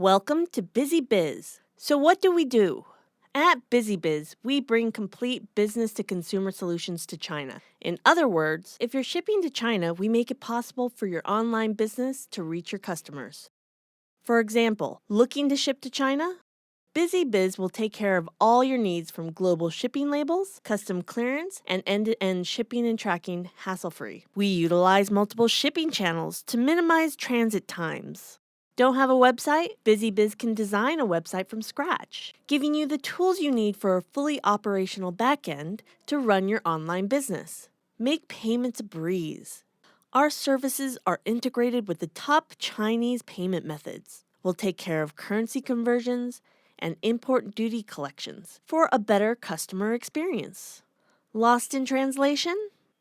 Welcome to Busy Biz. So, what do we do? At Busy Biz, we bring complete business to consumer solutions to China. In other words, if you're shipping to China, we make it possible for your online business to reach your customers. For example, looking to ship to China? Busy Biz will take care of all your needs from global shipping labels, custom clearance, and end to end shipping and tracking hassle free. We utilize multiple shipping channels to minimize transit times. Don't have a website? BusyBiz can design a website from scratch, giving you the tools you need for a fully operational backend to run your online business. Make payments a breeze. Our services are integrated with the top Chinese payment methods. We'll take care of currency conversions and import duty collections for a better customer experience. Lost in translation?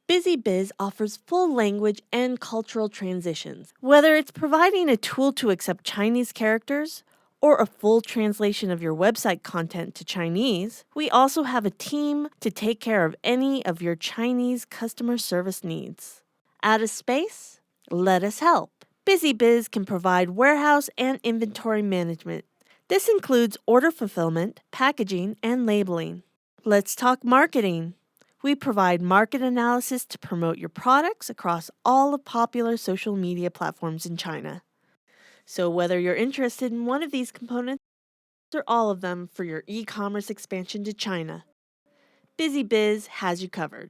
BusyBiz offers full language and cultural transitions. Whether it's providing a tool to accept Chinese characters or a full translation of your website content to Chinese, we also have a team to take care of any of your Chinese customer service needs. Out of space? Let us help. BusyBiz can provide warehouse and inventory management. This includes order fulfillment, packaging, and labeling. Let's talk marketing. We provide market analysis to promote your products across all of popular social media platforms in China. So, whether you're interested in one of these components or all of them for your e commerce expansion to China, BusyBiz has you covered.